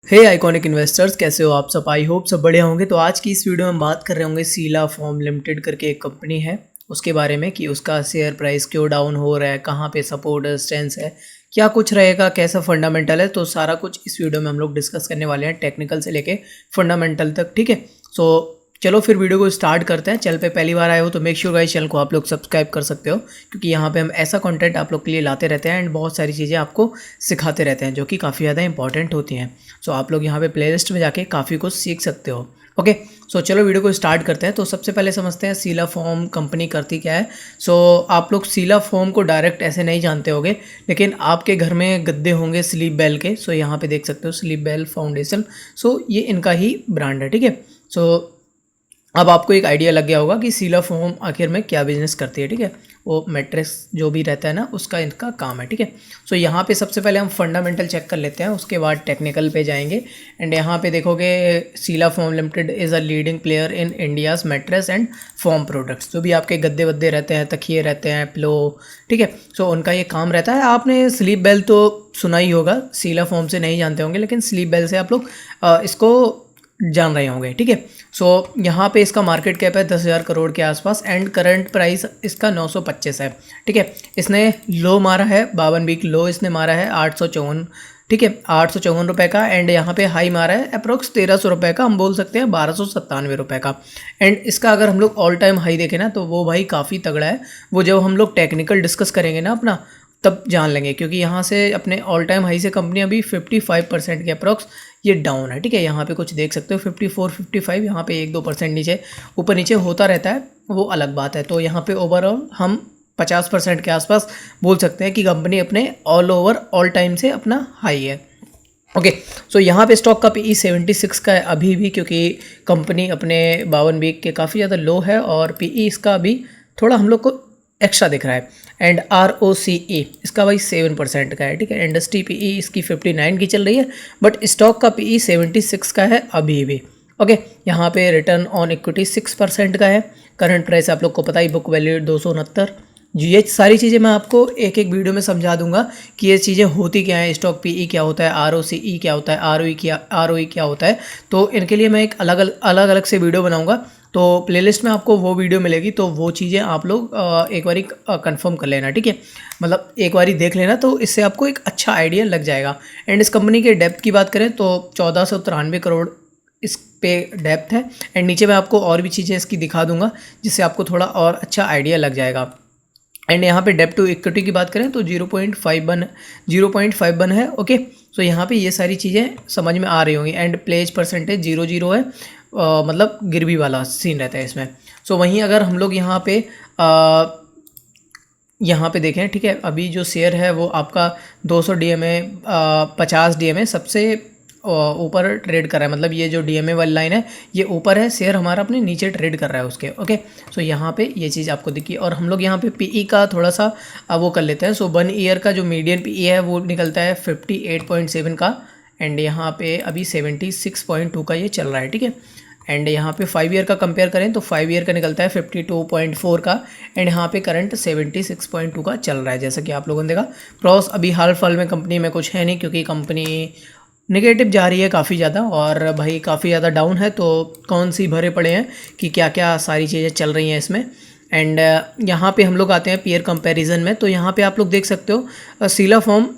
हे iconic investors, कैसे हो आप सब। आई होप सब बढ़िया होंगे। तो आज की इस वीडियो में हम बात कर रहे होंगे शीला फोम लिमिटेड करके एक कंपनी है उसके बारे में कि उसका शेयर प्राइस क्यों डाउन हो रहा है, कहाँ पे सपोर्ट स्ट्रेंथ है, क्या कुछ रहेगा, कैसा फंडामेंटल है। तो सारा कुछ इस वीडियो में हम लोग डिस्कस करने वाले हैं, टेक्निकल से लेके फंडामेंटल तक। ठीक है, सो चलो फिर वीडियो को स्टार्ट करते हैं। चैनल पे पहली बार आए हो तो मेक श्योर गाइस चैनल को आप लोग सब्सक्राइब कर सकते हो, क्योंकि यहाँ पे हम ऐसा कंटेंट आप लोग के लिए लाते रहते हैं एंड बहुत सारी चीज़ें आपको सिखाते रहते हैं जो कि काफ़ी ज़्यादा इंपॉर्टेंट होती हैं। सो आप लोग यहाँ पे प्लेलिस्ट में जाके काफ़ी कुछ सीख सकते हो। ओके, सो चलो वीडियो को स्टार्ट करते हैं। तो सबसे पहले समझते हैं शीला फोम कंपनी करती क्या है। सो आप लोग शीला फोम को डायरेक्ट ऐसे नहीं जानते होगे, लेकिन आपके घर में गद्दे होंगे स्लीप बेल के। सो यहाँ पे देख सकते हो स्लीप बेल फाउंडेशन। सो ये इनका ही ब्रांड है। ठीक है, सो अब आपको एक आइडिया लग गया होगा कि शीला फोम आखिर में क्या बिजनेस करती है। ठीक है, वो मैट्रेस जो भी रहता है ना, उसका इनका काम है। ठीक है, सो यहाँ पे सबसे पहले हम फंडामेंटल चेक कर लेते हैं, उसके बाद टेक्निकल पे जाएंगे। एंड यहाँ पे देखोगे Sheela foam limited is a leading player in India's mattress and foam products. जो भी आपके गद्दे वद्दे रहते हैं, तकिए रहते हैं, पिलो, ठीक है, सो उनका ये काम रहता है। आपने स्लीप बेल तो सुना ही होगा, शीला फोम से नहीं जानते होंगे, लेकिन स्लीप बेल से आप लोग इसको जान रहे होंगे। ठीक है, सो यहाँ पे इसका मार्केट कैप है 10,000 करोड़ के आसपास एंड करंट प्राइस इसका 925 है। ठीक है, इसने लो मारा है, 52 वीक लो इसने मारा है 854। ठीक है, 854 रुपये का। एंड यहाँ पे हाई मारा है अप्रोक्स 1300 रुपये का, हम बोल सकते हैं 1297 रुपये का। एंड इसका अगर हम लोग ऑल टाइम हाई देखें ना, तो वो भाई काफ़ी तगड़ा है। वो जब हम लोग टेक्निकल डिस्कस करेंगे ना अपना, तब जान लेंगे, क्योंकि यहाँ से अपने ऑल टाइम हाई से कंपनी अभी 55% के अप्रॉक्स ये डाउन है। ठीक है, यहाँ पे कुछ देख सकते हो 54 55, यहाँ पे 1-2% नीचे ऊपर नीचे होता रहता है, वो अलग बात है। तो यहाँ पे ओवरऑल हम 50% के आसपास बोल सकते हैं कि कंपनी अपने ऑल ओवर ऑल टाइम से अपना हाई है। ओके, सो यहाँ पे स्टॉक का पीई 76 का है अभी भी, क्योंकि कंपनी अपने 52 वीक के काफ़ी ज़्यादा लो है और पीई इसका अभी थोड़ा हम लोग को एक्स्ट्रा दिख रहा है। एंड ROCE इसका भाई 7% का है। ठीक है, इंडस्ट्री पीई इसकी 59 की चल रही है, बट स्टॉक का पीई 76 का है अभी भी। ओके, यहाँ पे रिटर्न ऑन इक्विटी 6% का है। करंट प्राइस आप लोग को पता ही, बुक वैल्यू 269 जी। ये सारी चीज़ें मैं आपको एक एक वीडियो में समझा दूंगा कि ये चीज़ें होती क्या है, स्टॉक पीई क्या होता है, ROCE क्या होता है, ROE क्या होता है। तो इनके लिए मैं एक अलग अलग से वीडियो बनाऊंगा, तो प्लेलिस्ट में आपको वो वीडियो मिलेगी। तो वो चीज़ें आप लोग एक बारी कंफर्म कर लेना। ठीक है, मतलब एक बारी देख लेना, तो इससे आपको एक अच्छा आइडिया लग जाएगा। एंड इस कंपनी के डेप्थ की बात करें तो 1493 करोड़ इस पे डेप्थ है। एंड नीचे मैं आपको और भी चीज़ें इसकी दिखा दूंगा, जिससे आपको थोड़ा और अच्छा आइडिया लग जाएगा। एंड यहाँ पे डेप्ट टू इक्विटी की बात करें तो 0.51 है। ओके, सो यहाँ पे ये सारी चीज़ें समझ में आ रही होंगी। एंड प्लेज परसेंटेज 0 है, मतलब गिरवी वाला सीन रहता है इसमें। सो वहीं अगर हम लोग यहाँ पे देखें, ठीक है, अभी जो शेयर है वो आपका 200 DMA 50 DMA सबसे ऊपर ट्रेड कर रहा है। मतलब ये जो DMA वाली लाइन है ये ऊपर है, शेयर हमारा अपने नीचे ट्रेड कर रहा है उसके। ओके, सो यहाँ पे ये चीज़ आपको दिखी। और हम लोग यहाँ पे पीई का थोड़ा सा वो कर लेते हैं। सो 1 ईयर का जो मीडियन पीई है वो निकलता है 58.7 का। एंड यहाँ पे अभी 76.2 का ये चल रहा है। ठीक है, एंड यहाँ पे 5 ईयर का कंपेयर करें तो 5 ईयर का निकलता है 52.4 का। एंड यहाँ पे करंट 76.2 का चल रहा है, जैसा कि आप लोगों ने देखा। प्रॉस अभी हाल फिलहाल में कंपनी में कुछ है नहीं, क्योंकि कंपनी नेगेटिव जा रही है काफ़ी ज़्यादा, और भाई काफ़ी ज़्यादा डाउन है। तो कौन सी भरे पड़े हैं कि क्या क्या सारी चीज़ें चल रही हैं इसमें। एंड यहाँ पे हम लोग आते हैं पीयर कंपैरिजन में। तो यहाँ पे आप लोग देख सकते हो शीला फोम,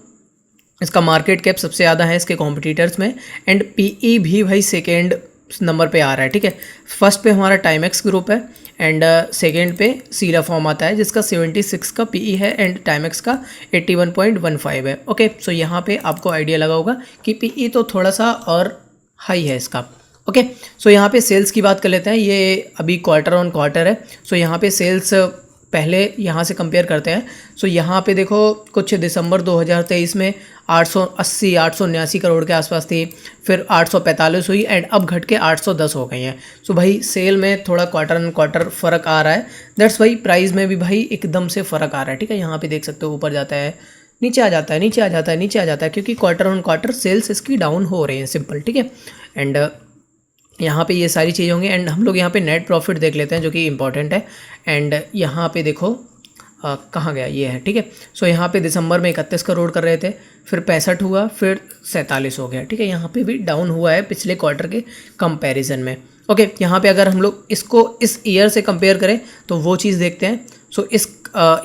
इसका मार्केट कैप सबसे ज़्यादा है इसके कॉम्पिटिटर्स में। एंड पीई भी भाई सेकेंड नंबर पे आ रहा है। ठीक है, फर्स्ट पे हमारा टाइमेक्स ग्रुप है एंड सेकेंड पे शीला फोम आता है, जिसका 76 का पीई है एंड टाइमेक्स का 81.15 है। ओके, सो यहाँ पे आपको आइडिया लगा होगा कि पीई तो थोड़ा सा और हाई है इसका। ओके, सो यहाँ पे सेल्स की बात कर लेते हैं। ये अभी क्वार्टर ऑन क्वार्टर है। सो यहाँ पे सेल्स पहले यहाँ से कंपेयर करते हैं। सो यहाँ पे देखो कुछ दिसंबर 2023 में 880-879 करोड़ के आसपास थी, फिर 845 हुई एंड अब घट के 810 हो गई हैं। सो भाई सेल में थोड़ा क्वार्टर एंड क्वार्टर फ़र्क आ रहा है। दैट्स भाई प्राइस में भी भाई एकदम से फ़र्क आ रहा है। ठीक है, यहाँ पे देख सकते हो ऊपर जाता है, नीचे आ जाता है, नीचे आ जाता है, नीचे आ जाता है, क्योंकि क्वार्टर ऑन क्वार्टर सेल्स इसकी डाउन हो रही हैं, सिंपल। ठीक है, एंड यहाँ पे ये सारी चीज़ें होंगी। एंड हम लोग यहाँ पे नेट प्रॉफिट देख लेते हैं, जो कि इम्पॉर्टेंट है। एंड यहाँ पे देखो कहाँ गया, ये है, ठीक है। सो यहाँ पे दिसंबर में 31 करोड़ कर रहे थे, फिर 65 हुआ, फिर 47 हो गया, ठीक है। यहाँ पे भी डाउन हुआ है पिछले क्वार्टर के कंपैरिजन में। ओके, यहाँ पे अगर हम लोग इसको इस ईयर से कंपेयर करें तो वो चीज़ देखते हैं। सो इस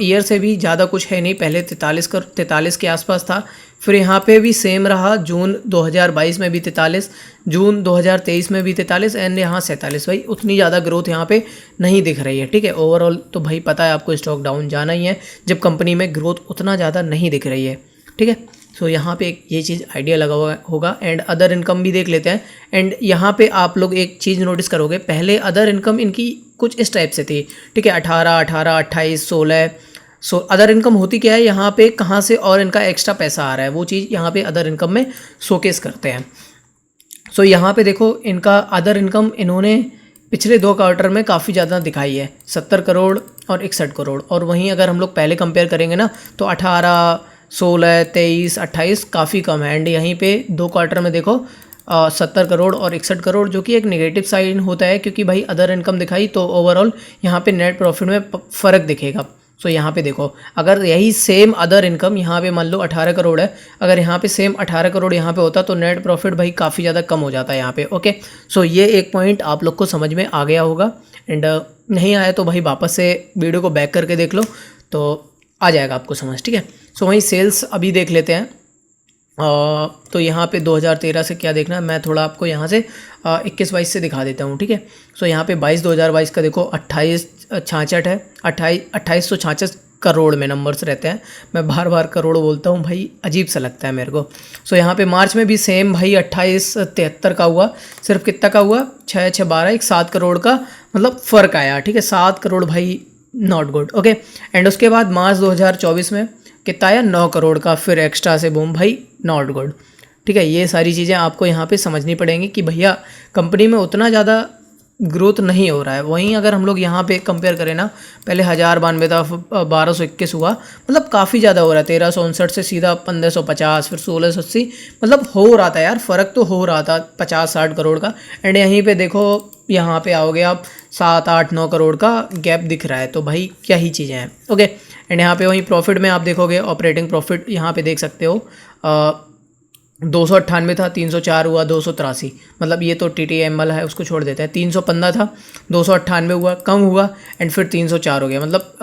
ईयर से भी ज़्यादा कुछ है नहीं, पहले 43 के आसपास था, फिर यहाँ पे भी सेम रहा, जून 2022 में भी 43, जून 2023 में भी 43 एंड यहाँ 47। भाई उतनी ज़्यादा ग्रोथ यहाँ पे नहीं दिख रही है, ठीक है। ओवरऑल तो भाई पता है आपको स्टॉक डाउन जाना ही है जब कंपनी में ग्रोथ उतना ज़्यादा नहीं दिख रही है, ठीक है। सो यहाँ पे एक ये चीज़ आइडिया लगा हुआ होगा। एंड अदर इनकम भी देख लेते हैं। एंड यहाँ पे आप लोग एक चीज़ नोटिस करोगे, पहले अदर इनकम इनकी कुछ इस टाइप से थी, ठीक है, 18, 28, 16। सो अदर इनकम होती क्या है, यहाँ पे कहाँ से और इनका एक्स्ट्रा पैसा आ रहा है वो चीज़ यहाँ पे अदर इनकम में शोकेस करते हैं। सो यहाँ पे देखो इनका अदर इनकम इन्होंने पिछले 2 क्वार्टर में काफ़ी ज़्यादा दिखाई है, 70 करोड़ और 61 करोड़। और वहीं अगर हम लोग पहले कंपेयर करेंगे ना तो 18, 16, 23, 28 काफ़ी कम है। एंड यहीं पे 2 क्वार्टर में देखो 70 करोड़ और 61 करोड़, जो कि एक नेगेटिव साइन होता है क्योंकि भाई अदर इनकम दिखाई तो ओवरऑल यहाँ पे नेट प्रॉफिट में फ़र्क दिखेगा। सो यहाँ पे देखो अगर यही सेम अदर इनकम यहाँ पे मान लो 18 करोड़ है, अगर यहाँ पे सेम 18 करोड़ यहाँ पे होता तो नेट प्रॉफिट भाई काफ़ी ज़्यादा कम हो जाता है यहाँ पे। ओके, सो ये एक पॉइंट आप लोग को समझ में आ गया होगा। एंड नहीं आया तो भाई वापस से वीडियो को बैक करके देख लो तो आ जाएगा आपको समझ, ठीक है। सो वहीं सेल्स अभी देख लेते हैं। तो यहाँ पे 2013 से क्या देखना है, मैं थोड़ा आपको यहाँ से 21-22 से दिखा देता हूँ, ठीक है। सो यहाँ पे 2022 का देखो 2866 है, 2866 करोड़ में नंबर्स रहते हैं। मैं बार बार करोड़ बोलता हूँ भाई, अजीब सा लगता है मेरे को। सो यहाँ पे मार्च में भी सेम भाई 2873 का हुआ, सिर्फ कितना का हुआ, 6-6-12, एक 7 करोड़ का मतलब फ़र्क आया, ठीक है। 7 करोड़ भाई नॉट गुड। ओके, एंड उसके बाद मार्च 2024 में कितना आया, 9 करोड़ का, फिर एक्स्ट्रा से बूम भाई नॉट गुड, ठीक है। ये सारी चीज़ें आपको यहाँ पे समझनी पड़ेंगी कि भैया कंपनी में उतना ज़्यादा ग्रोथ नहीं हो रहा है। वहीं अगर हम लोग यहाँ पे कंपेयर करें ना, पहले 1092 था, 1221 हुआ, मतलब काफ़ी ज़्यादा हो रहा है। 1359 से सीधा 1550, फिर 1680, मतलब हो रहा था यार, फ़र्क तो हो रहा था 50-60 करोड़ का। एंड यहीं पे देखो यहाँ पे आओगे आप 7-8-9 करोड़ का गैप दिख रहा है, तो भाई क्या ही चीज़ें हैं। ओके, एंड यहाँ पे वहीं प्रॉफिट में आप देखोगे, ऑपरेटिंग प्रॉफिट यहाँ पे देख सकते हो 298 था, 304 हुआ, 283, मतलब ये तो TTML है उसको छोड़ देते हैं। 315 था, 298 हुआ, कम हुआ, एंड फिर 304 हो गया, मतलब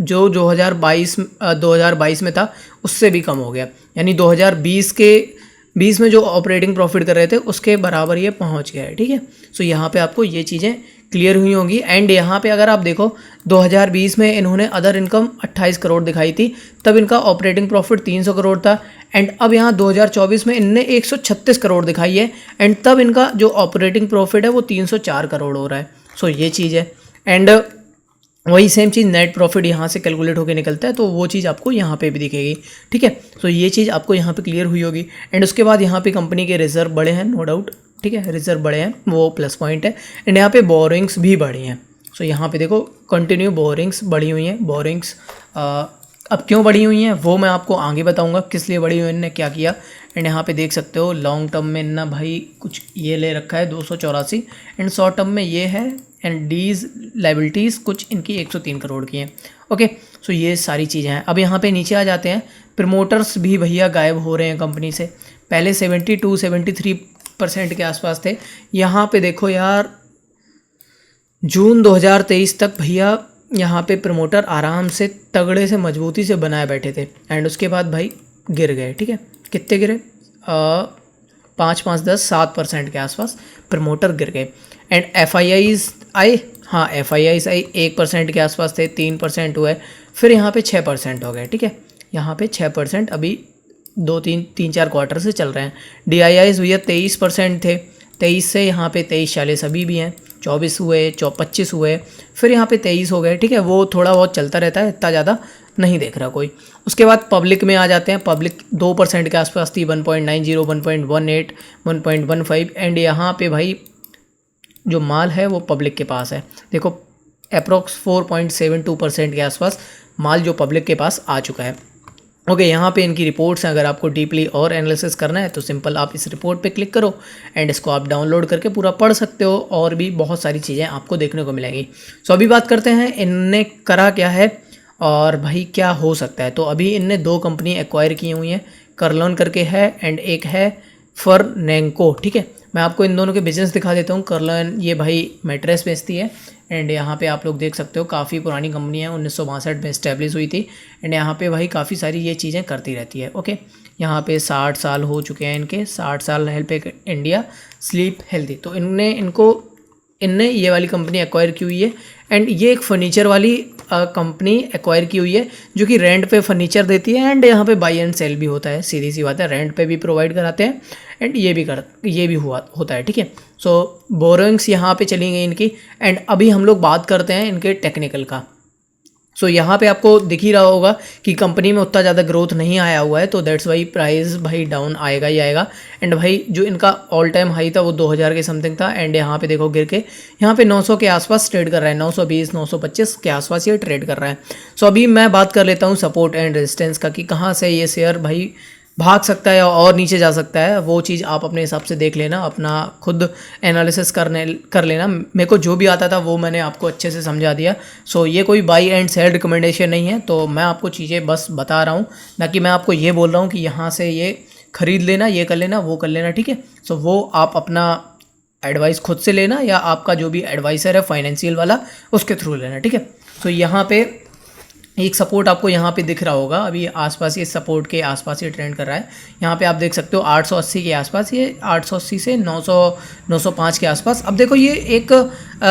जो 2022 में था उससे भी कम हो गया। यानी 2020 में जो ऑपरेटिंग प्रॉफिट कर रहे थे उसके बराबर ये पहुंच गया है, ठीक है। सो यहाँ पे आपको ये चीज़ें क्लियर हुई होंगी। एंड यहाँ पे अगर आप देखो 2020 में इन्होंने अदर इनकम 28 करोड़ दिखाई थी, तब इनका ऑपरेटिंग प्रॉफिट 300 करोड़ था। एंड अब यहाँ 2024 में इनने 136 करोड़ दिखाई है, एंड तब इनका जो ऑपरेटिंग प्रॉफिट है वो 304 करोड़ हो रहा है। सो ये चीज़ है। एंड वही सेम चीज़ नेट प्रॉफिट यहाँ से कैलकुलेट होकर निकलता है, तो वो चीज़ आपको यहाँ पे भी दिखेगी, ठीक है। सो ये चीज़ आपको यहाँ पे क्लियर हुई होगी। एंड उसके बाद यहाँ पे कंपनी के रिजर्व बड़े हैं, नो डाउट, ठीक है, रिजर्व बड़े हैं, वो प्लस पॉइंट है। एंड यहाँ पे बोरिंग्स भी बढ़ी हैं। सो यहाँ पे देखो कंटिन्यू बोरिंग्स बढ़ी हुई हैं। बोरिंग्स अब क्यों बढ़ी हुई हैं वो मैं आपको आगे बताऊँगा, किस लिए बढ़ी हुई है, इन्होंने क्या किया। एंड यहाँ पे देख सकते हो लॉन्ग टर्म में इन्ना भाई कुछ ये ले रखा है 284, एंड शॉर्ट टर्म में ये है, एंड डीज लाइबिलिटीज़ कुछ इनकी 103 करोड़ की हैं। ओके, सो ये सारी चीज़ें हैं। अब यहाँ पे नीचे आ जाते हैं, प्रमोटर्स भी भैया गायब हो रहे हैं कंपनी से। पहले 72-73% के आसपास थे, यहाँ पे देखो यार जून 2023 तक भैया यहाँ पे प्रमोटर आराम से तगड़े से मजबूती से बनाए बैठे थे। एंड उसके बाद भाई गिर गए, ठीक है। कितने गिरे, 5-10-7% के आसपास प्रमोटर गिर गए। एंड FIIs आए, हाँ FIIs आई, 1% के आसपास थे, 3% हुए, फिर यहाँ पे 6% हो गए, ठीक है। यहाँ पे 6% अभी 2-3-4 क्वार्टर से चल रहे हैं। DIIs भैया 23% थे, 23 से यहाँ पे 23-40 अभी भी हैं, 24 हुए, 25 हुए, फिर यहाँ पे 23 हो गए, ठीक है। वो थोड़ा बहुत चलता रहता है, इतना ज़्यादा नहीं देख रहा कोई। उसके बाद पब्लिक में आ जाते हैं। पब्लिक 2% के आसपास थी, 1.90, 1.18, 1.15। एंड यहाँ पे भाई जो माल है वो पब्लिक के पास है, देखो अप्रोक्स 4.72% के आसपास माल जो पब्लिक के पास आ चुका है। ओके, यहाँ पे इनकी रिपोर्ट्स हैं। अगर आपको डीपली और एनालिसिस करना है तो सिंपल आप इस रिपोर्ट पे क्लिक करो, एंड इसको आप डाउनलोड करके पूरा पढ़ सकते हो, और भी बहुत सारी चीज़ें आपको देखने को मिलेंगी। सो अभी बात करते हैं इनने करा क्या है और भाई क्या हो सकता है। तो अभी इनने 2 कंपनी एक्वायर की हुई हैं, कर्लोन करके है एंड एक है फर्नेंको, ठीक है। मैं आपको इन दोनों के बिजनेस दिखा देता हूँ। कर्लोन ये भाई मैट्रेस बेचती है एंड यहाँ पे आप लोग देख सकते हो काफ़ी पुरानी कंपनी है, 1962 में इस्टेब्लिश हुई थी एंड यहाँ पे भाई काफ़ी सारी ये चीज़ें करती रहती है। ओके, यहाँ पे 60 साल हो चुके हैं इनके, 60 साल हेल्प इंडिया स्लीप हेल्दी। तो इनने ये वाली कंपनी एक्वायर की हुई है एंड ये एक फर्नीचर वाली कंपनी एक्वायर की हुई है जो कि रेंट पे फर्नीचर देती है एंड यहाँ पे बाई एंड सेल भी होता है। सीधी सी बात है, रेंट पे भी प्रोवाइड कराते हैं एंड ये भी होता है, ठीक है। सो बोरोइंग्स यहाँ पे चली गई इनकी एंड अभी हम लोग बात करते हैं इनके टेक्निकल का। सो यहाँ पे आपको दिख ही रहा होगा कि कंपनी में उतना ज़्यादा ग्रोथ नहीं आया हुआ है, तो दैट्स वाई प्राइस भाई डाउन आएगा ही आएगा। एंड भाई जो इनका ऑल टाइम हाई था वो 2000 के समथिंग था एंड यहाँ पे देखो गिर के यहाँ पे 900 के आसपास ट्रेड कर रहा है, 920 925 के आसपास ये ट्रेड कर रहा है। सो अभी मैं बात कर लेता हूँ सपोर्ट एंड रेजिस्टेंस का कि कहाँ से ये शेयर भाई भाग सकता है और नीचे जा सकता है। वो चीज़ आप अपने हिसाब से देख लेना, अपना खुद एनालिसिस कर लेना। मेरे को जो भी आता था वो मैंने आपको अच्छे से समझा दिया। सो ये कोई बाई एंड सेल रिकमेंडेशन नहीं है, तो मैं आपको चीज़ें बस बता रहा हूँ, ना कि मैं आपको ये बोल रहा हूँ कि यहाँ से ये ख़रीद लेना, ये कर लेना, वो कर लेना, ठीक है। सो वो आप अपना एडवाइस खुद से लेना या आपका जो भी एडवाइसर है फाइनेंशियल वाला उसके थ्रू लेना, ठीक है। सो यहाँ पे एक सपोर्ट आपको यहाँ पे दिख रहा होगा, अभी आसपास ये सपोर्ट के आसपास ये ट्रेंड कर रहा है। यहाँ पे आप देख सकते हो 880 के आसपास, ये 880 से 905 के आसपास। अब देखो ये एक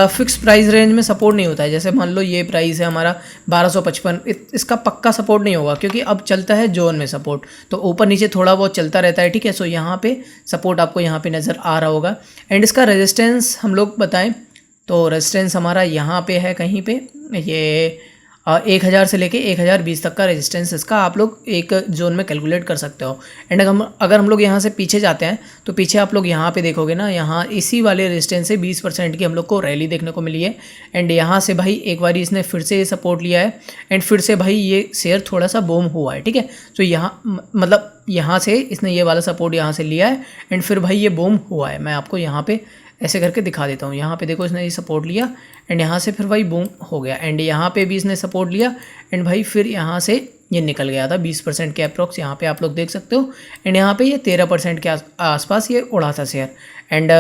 फिक्स प्राइस रेंज में सपोर्ट नहीं होता है। जैसे मान लो ये प्राइस है हमारा 1255, इसका पक्का सपोर्ट नहीं होगा क्योंकि अब चलता है जोन में सपोर्ट, तो ऊपर नीचे थोड़ा बहुत चलता रहता है, ठीक है। सो यहाँ पे सपोर्ट आपको यहाँ पे नज़र आ रहा होगा एंड इसका रेजिस्टेंस हम लोग बताएं तो रेजिस्टेंस हमारा यहाँ पे है कहीं पे, ये 1000 से लेके 1020 तक का रेजिस्टेंस इसका आप लोग एक जोन में कैलकुलेट कर सकते हो। एंड अगर हम लोग यहाँ से पीछे जाते हैं तो पीछे आप लोग यहाँ पे देखोगे ना, यहाँ इसी वाले रेजिस्टेंस से 20% की हम लोग को रैली देखने को मिली है एंड यहाँ से भाई एक बार इसने फिर से ये सपोर्ट लिया है एंड फिर से भाई ये शेयर थोड़ा सा बूम हुआ है, ठीक है। तो यहाँ मतलब यहाँ से इसने ये वाला सपोर्ट यहाँ से लिया है एंड फिर भाई ये बूम हुआ है। मैं आपको यहाँ पे ऐसे करके दिखा देता हूँ। यहाँ पे देखो इसने ये सपोर्ट लिया एंड यहाँ से फिर भाई बूम हो गया एंड यहाँ पे भी इसने सपोर्ट लिया एंड भाई फिर यहाँ से ये निकल गया था 20% के अप्रॉक्स, यहाँ पे आप लोग देख सकते हो एंड यहाँ पे ये 13% के आसपास ये उड़ा था शेयर एंड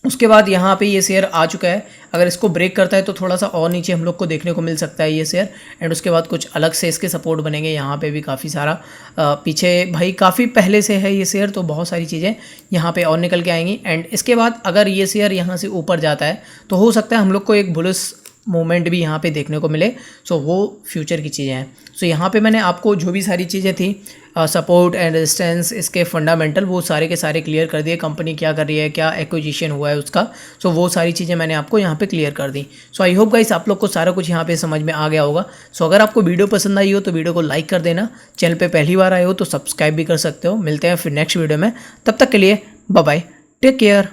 उसके बाद यहाँ पे ये शेयर आ चुका है। अगर इसको ब्रेक करता है तो थोड़ा सा और नीचे हम लोग को देखने को मिल सकता है ये शेयर एंड उसके बाद कुछ अलग से इसके सपोर्ट बनेंगे। यहाँ पे भी काफ़ी सारा पीछे भाई काफ़ी पहले से है ये शेयर, तो बहुत सारी चीज़ें यहाँ पे और निकल के आएंगी एंड इसके बाद अगर ये शेयर यहाँ से ऊपर जाता है तो हो सकता है हम लोग को एक बुलिश मूवमेंट भी यहाँ पे देखने को मिले। सो वो फ्यूचर की चीज़ें हैं। सो यहाँ पे मैंने आपको जो भी सारी चीज़ें थी सपोर्ट एंड रेजिस्टेंस, इसके फंडामेंटल, वो सारे के सारे क्लियर कर दिए। कंपनी क्या कर रही है, क्या एक्विजिशन हुआ है उसका, सो वो सारी चीज़ें मैंने आपको यहाँ पे क्लियर कर दी। सो आई होप गाइस आप लोग को सारा कुछ यहाँ पे समझ में आ गया होगा। सो अगर आपको वीडियो पसंद आई हो तो वीडियो को लाइक कर देना, चैनल पर पहली बार आए हो तो सब्सक्राइब भी कर सकते हो। मिलते हैं फिर नेक्स्ट वीडियो में, तब तक के लिए बाय बाय, टेक केयर।